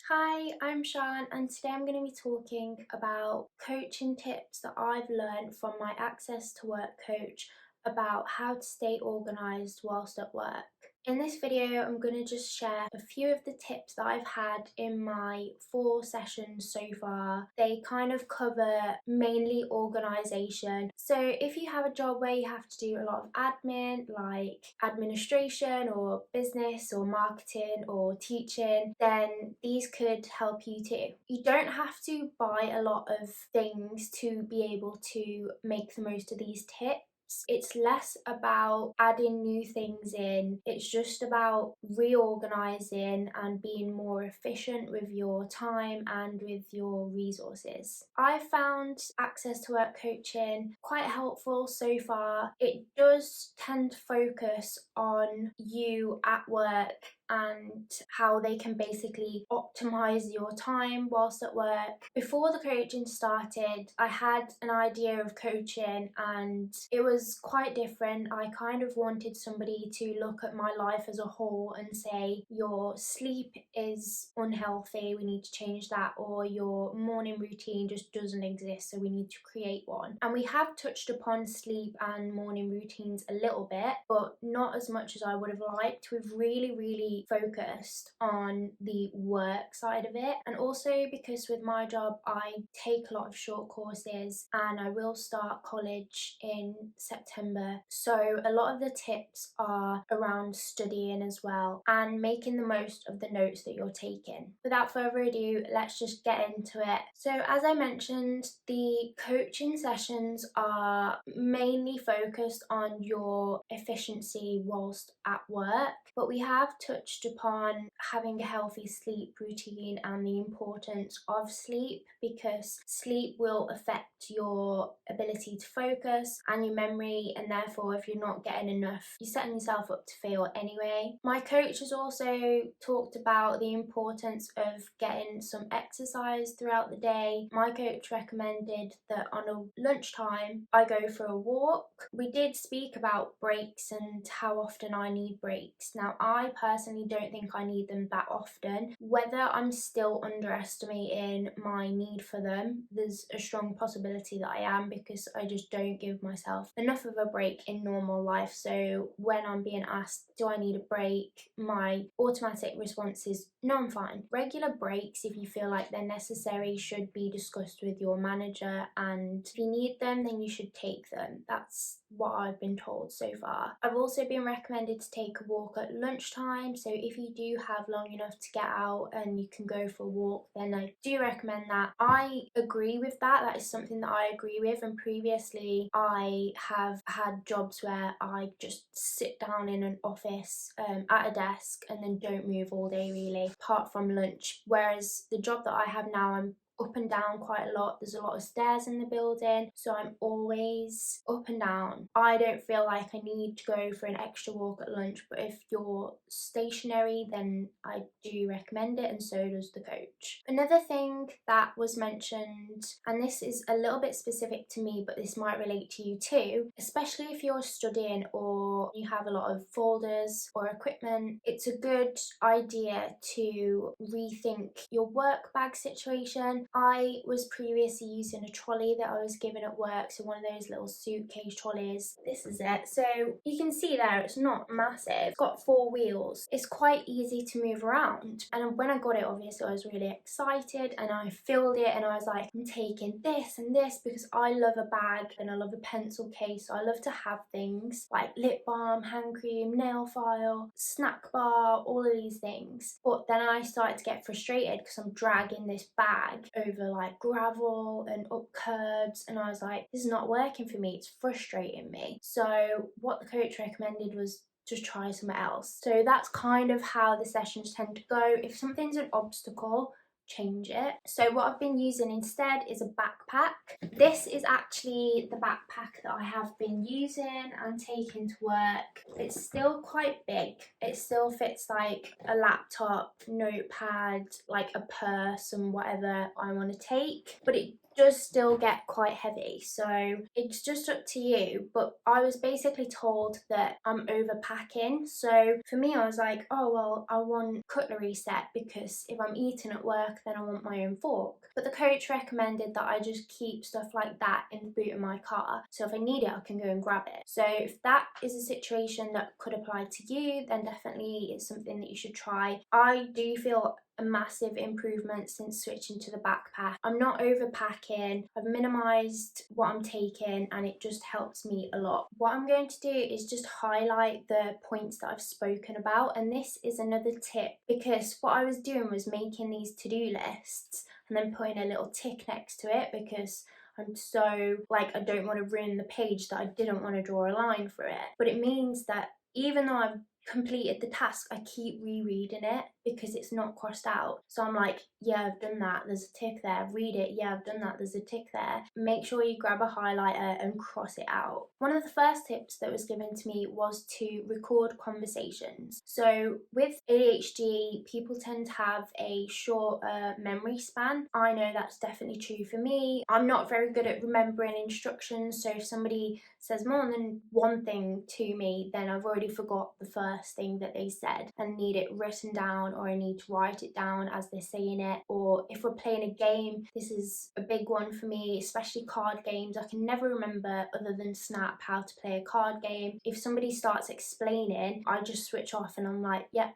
Hi, I'm Shan, and today I'm going to be talking about coaching tips that I've learned from my Access to Work coach about how to stay organised whilst at work. In this video, I'm going to just share a few of the tips that I've had in my 4 sessions so far. They kind of cover mainly organisation. So if you have a job where you have to do a lot of admin, like administration or business or marketing or teaching, then these could help you too. You don't have to buy a lot of things to be able to make the most of these tips. It's less about adding new things in, it's just about reorganizing and being more efficient with your time and with your resources. I found Access to Work coaching quite helpful so far. It does tend to focus on you at work and how they can basically optimize your time whilst at work. Before the coaching started, I had an idea of coaching and it was quite different. I kind of wanted somebody to look at my life as a whole and say, your sleep is unhealthy, we need to change that, or your morning routine just doesn't exist, so we need to create one. And we have touched upon sleep and morning routines a little bit, but not as much as I would have liked. We've really focused on the work side of it, and also because with my job I take a lot of short courses and I will start college in September, so a lot of the tips are around studying as well and making the most of the notes that you're taking. Without further ado, let's just get into it. So as I mentioned, the coaching sessions are mainly focused on your efficiency whilst at work, but we have touched upon having a healthy sleep routine and the importance of sleep, because sleep will affect your ability to focus and your memory, and therefore if you're not getting enough, you're setting yourself up to fail anyway. My coach has also talked about the importance of getting some exercise throughout the day. My coach recommended that on a lunchtime I go for a walk. We did speak about breaks and how often I need breaks. Now I personally don't think I need them that often. Whether I'm still underestimating my need for them, there's a strong possibility that I am, because I just don't give myself enough of a break in normal life. So when I'm being asked, do I need a break, my automatic response is no, I'm fine. Regular breaks, if you feel like they're necessary, should be discussed with your manager, and if you need them, then you should take them. That's what I've been told so far. I've also been recommended to take a walk at lunchtime, so if you do have long enough to get out and you can go for a walk, then I do recommend that. I agree with that. That is something that I agree with, and previously I have had jobs where I just sit down in an office at a desk and then don't move all day really, apart from lunch, whereas the job that I have now, I'm up and down quite a lot. There's a lot of stairs in the building, so I'm always up and down. I don't feel like I need to go for an extra walk at lunch, but if you're stationary, then I do recommend it, and so does the coach. Another thing that was mentioned, and this is a little bit specific to me, but this might relate to you too, especially if you're studying or you have a lot of folders or equipment, it's a good idea to rethink your work bag situation. I was previously using a trolley that I was given at work, so one of those little suitcase trolleys. This is it. So you can see there, it's not massive. It's got 4 wheels. It's quite easy to move around. And when I got it, obviously I was really excited and I filled it and I was like, I'm taking this and this because I love a bag and I love a pencil case. So I love to have things like lip balm, hand cream, nail file, snack bar, all of these things. But then I started to get frustrated because I'm dragging this bag over like gravel and up curbs, and I was like, this is not working for me, it's frustrating me. So what the coach recommended was just try something else. So that's kind of how the sessions tend to go. If something's an obstacle, change it. So what I've been using instead is a backpack. This is actually the backpack that I have been using and taking to work. It's still quite big. It still fits like a laptop, notepad, like a purse and whatever I want to take, but it does still get quite heavy, so it's just up to you. But I was basically told that I'm overpacking, so for me I was like, oh well, I want cutlery set because if I'm eating at work then I want my own fork. But the coach recommended that I just keep stuff like that in the boot of my car, so if I need it I can go and grab it. So if that is a situation that could apply to you, then definitely it's something that you should try. I do feel a massive improvement since switching to the backpack. I'm not overpacking, I've minimised what I'm taking, and it just helps me a lot. What I'm going to do is just highlight the points that I've spoken about, and this is another tip, because what I was doing was making these to-do lists and then putting a little tick next to it because I'm so like, I don't want to ruin the page that I didn't want to draw a line through it. But it means that even though I've completed the task, I keep rereading it because it's not crossed out. So I'm like, yeah, I've done that, there's a tick there. Read it, yeah, I've done that, there's a tick there. Make sure you grab a highlighter and cross it out. One of the first tips that was given to me was to record conversations. So with ADHD, people tend to have a shorter memory span. I know that's definitely true for me. I'm not very good at remembering instructions, so if somebody says more than one thing to me, then I've already forgot the first thing that they said and need it written down, or I need to write it down as they're saying it. Or if we're playing a game, this is a big one for me, especially card games. I can never remember, other than Snap, how to play a card game. If somebody starts explaining, I just switch off and I'm like, yep,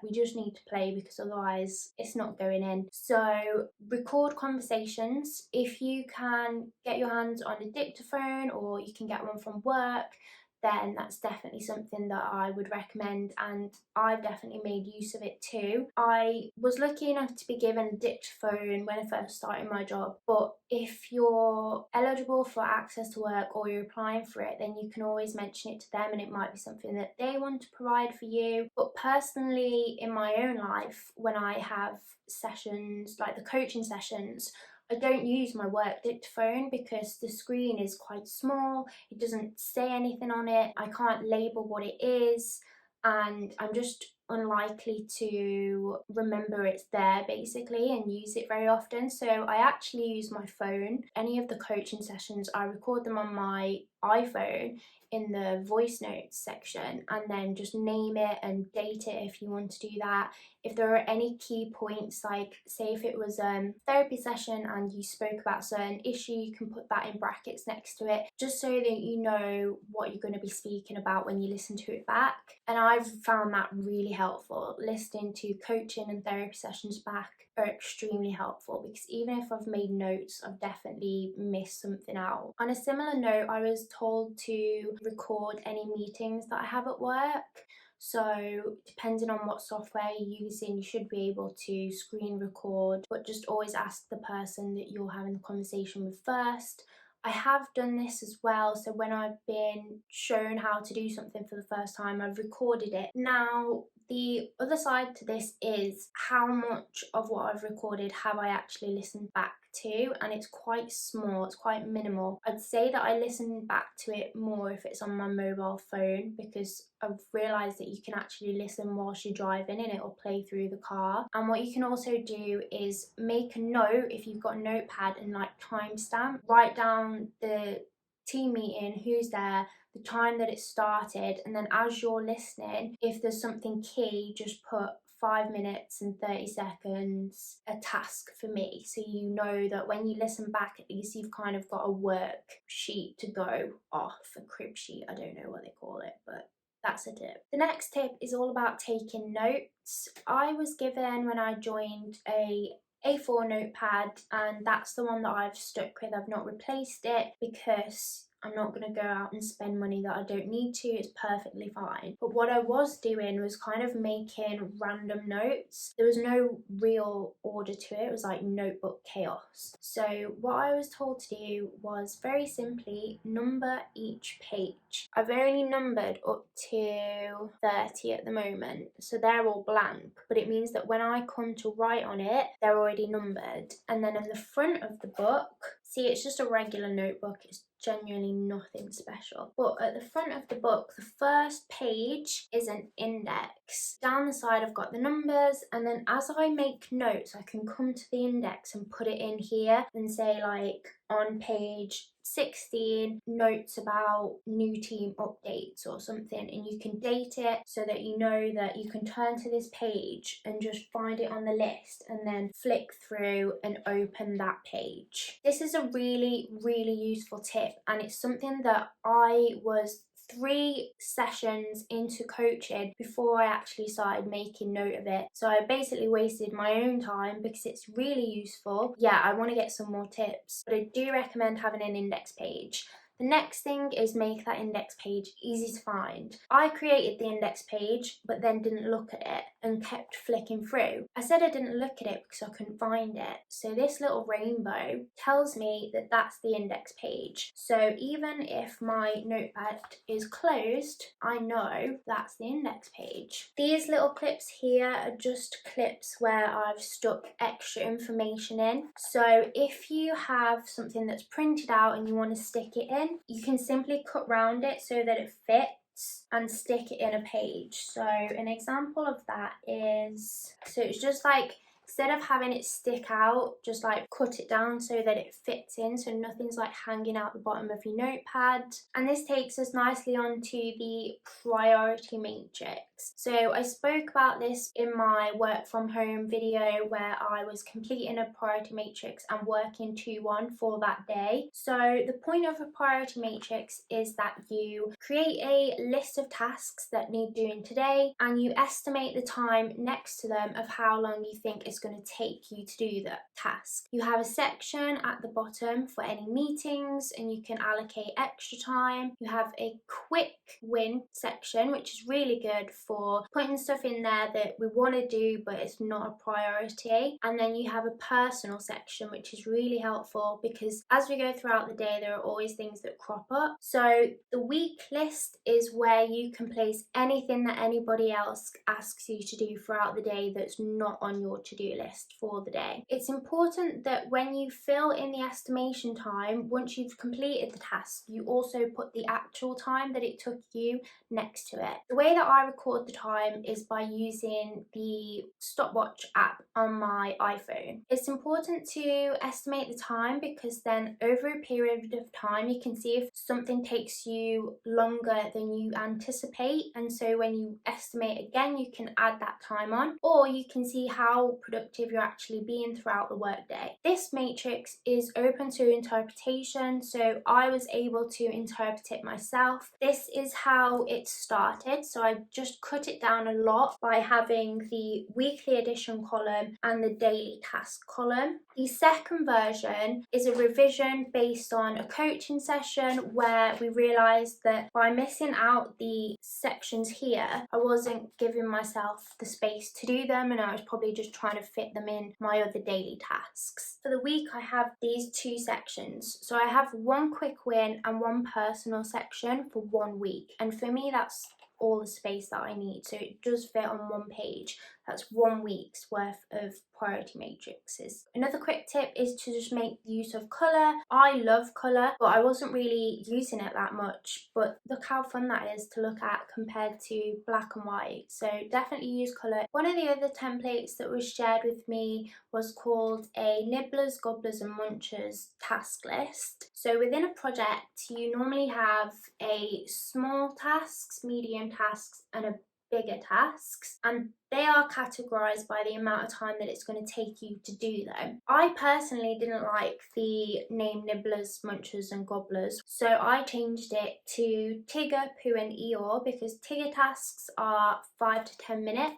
we just need to play because otherwise it's not going in. So record conversations. If you can get your hands on a dictaphone or you can get one from work, then that's definitely something that I would recommend, and I've definitely made use of it too. I was lucky enough to be given a dictaphone when I first started my job, but if you're eligible for access to work or you're applying for it, then you can always mention it to them and it might be something that they want to provide for you. But personally, in my own life, when I have sessions, like the coaching sessions, I don't use my work dictaphone because the screen is quite small, it doesn't say anything on it, I can't label what it is, and I'm just unlikely to remember it's there basically and use it very often. So I actually use my phone. Any of the coaching sessions, I record them on my iPhone in the voice notes section and then just name it and date it if you want to do that. If there are any key points, like say if it was a therapy session and you spoke about a certain issue, you can put that in brackets next to it, just so that you know what you're going to be speaking about when you listen to it back. And I've found that really helpful. Listening to coaching and therapy sessions back are extremely helpful because even if I've made notes, I've definitely missed something out. On a similar note, I was told to record any meetings that I have at work. So depending on what software you're using, you should be able to screen record, but just always ask the person that you're having the conversation with first. I have done this as well, so when I've been shown how to do something for the first time, I've recorded it. Now, the other side to this is how much of what I've recorded have I actually listened back to, and it's quite small, it's quite minimal. I'd say that I listen back to it more if it's on my mobile phone because I've realised that you can actually listen whilst you're driving and it'll play through the car. And what you can also do is make a note if you've got a notepad and like timestamp, write down the team meeting, who's there, the time that it started, and then as you're listening, if there's something key, just put 5 minutes and 30 seconds a task for me, so you know that when you listen back, at least you've kind of got a worksheet to go off, a crib sheet, I don't know what they call it, but that's a tip. The next tip is all about taking notes. I was given, when I joined, a A4 notepad, and that's the one that I've stuck with. I've not replaced it because I'm not going to go out and spend money that I don't need to. It's perfectly fine. But what I was doing was kind of making random notes. There was no real order to it. It was like notebook chaos. So what I was told to do was very simply number each page. I've only numbered up to 30 at the moment, so they're all blank, but it means that when I come to write on it, they're already numbered. And then in the front of the book, see, it's just a regular notebook, it's genuinely nothing special. But at the front of the book, the first page is an index. Down the side I've got the numbers, and then as I make notes I can come to the index and put it in here and say, like, on page 16, notes about new team updates or something, and you can date it so that you know that you can turn to this page and just find it on the list and then flick through and open that page. This is a really, really useful tip, and it's something that I was 3 sessions into coaching before I actually started making note of it. So I basically wasted my own time because it's really useful. Yeah, I want to get some more tips, but I do recommend having an index page. The next thing is make that index page easy to find. I created the index page but then didn't look at it and kept flicking through. I said I didn't look at it because I couldn't find it. So this little rainbow tells me that that's the index page. So even if my notepad is closed, I know that's the index page. These little clips here are just clips where I've stuck extra information in. So if you have something that's printed out and you want to stick it in, you can simply cut round it so that it fits and stick it in a page. So an example of that is, so it's just like, instead of having it stick out, just like cut it down so that it fits in, so nothing's like hanging out the bottom of your notepad. And this takes us nicely onto the priority matrix. So I spoke about this in my work from home video where I was completing a priority matrix and working to one for that day. So the point of a priority matrix is that you create a list of tasks that need doing today and you estimate the time next to them of how long you think it's going to take you to do the task. You have a section at the bottom for any meetings and you can allocate extra time. You have a quick win section, which is really good for putting stuff in there that we want to do but it's not a priority. And then you have a personal section, which is really helpful because as we go throughout the day there are always things that crop up. So the week list is where you can place anything that anybody else asks you to do throughout the day that's not on your to-do list for the day. It's important that when you fill in the estimation time, once you've completed the task, you also put the actual time that it took you next to it. The way that I record the time is by using the stopwatch app on my iPhone. It's important to estimate the time because then over a period of time you can see if something takes you longer than you anticipate, and so when you estimate again you can add that time on, or you can see how productive you're actually being throughout the workday. This matrix is open to interpretation, so I was able to interpret it myself. This is how it started, so I just cut it down a lot by having the weekly edition column and the daily task column. The second version is a revision based on a coaching session where we realised that by missing out the sections here, I wasn't giving myself the space to do them and I was probably just trying to fit them in my other daily tasks. For the week I have these 2 sections. So I have one quick win and one personal section for 1 week, and for me that's all the space that I need, so it does fit on one page. That's 1 week's worth of priority matrices. Another quick tip is to just make use of colour. I love colour, but I wasn't really using it that much, but look how fun that is to look at compared to black and white, so definitely use colour. One of the other templates that was shared with me was called a Nibblers, Gobblers and Munchers task list. So within a project you normally have a small tasks, medium tasks and a bigger tasks, and they are categorized by the amount of time that it's going to take you to do them. I personally didn't like the name Nibblers, Munchers and Gobblers, so I changed it to Tigger, Pooh and Eeyore because Tigger tasks are 5 to 10 minutes.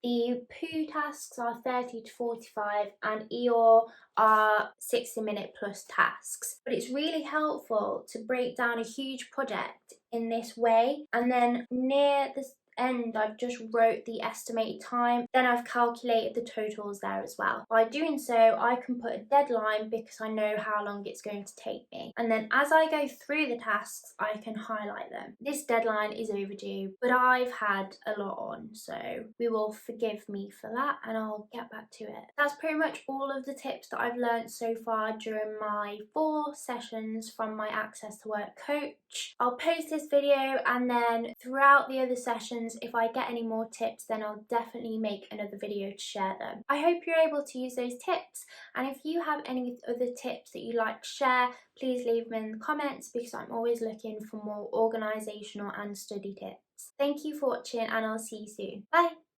The Pooh tasks are 30 to 45 and Eeyore are 60-minute plus tasks. But it's really helpful to break down a huge project in this way, and then near the end I've just wrote the estimated time, then I've calculated the totals there as well. By doing so, I can put a deadline because I know how long it's going to take me. And then as I go through the tasks, I can highlight them. This deadline is overdue, but I've had a lot on, so we will forgive me for that and I'll get back to it. That's pretty much all of the tips that I've learned so far during my 4 sessions from my Access to Work coach. I'll post this video, and then throughout the other sessions, if I get any more tips, then I'll definitely make another video to share them. I hope you're able to use those tips, and if you have any other tips that you'd like to share, please leave them in the comments because I'm always looking for more organisational and study tips. Thank you for watching, and I'll see you soon. Bye!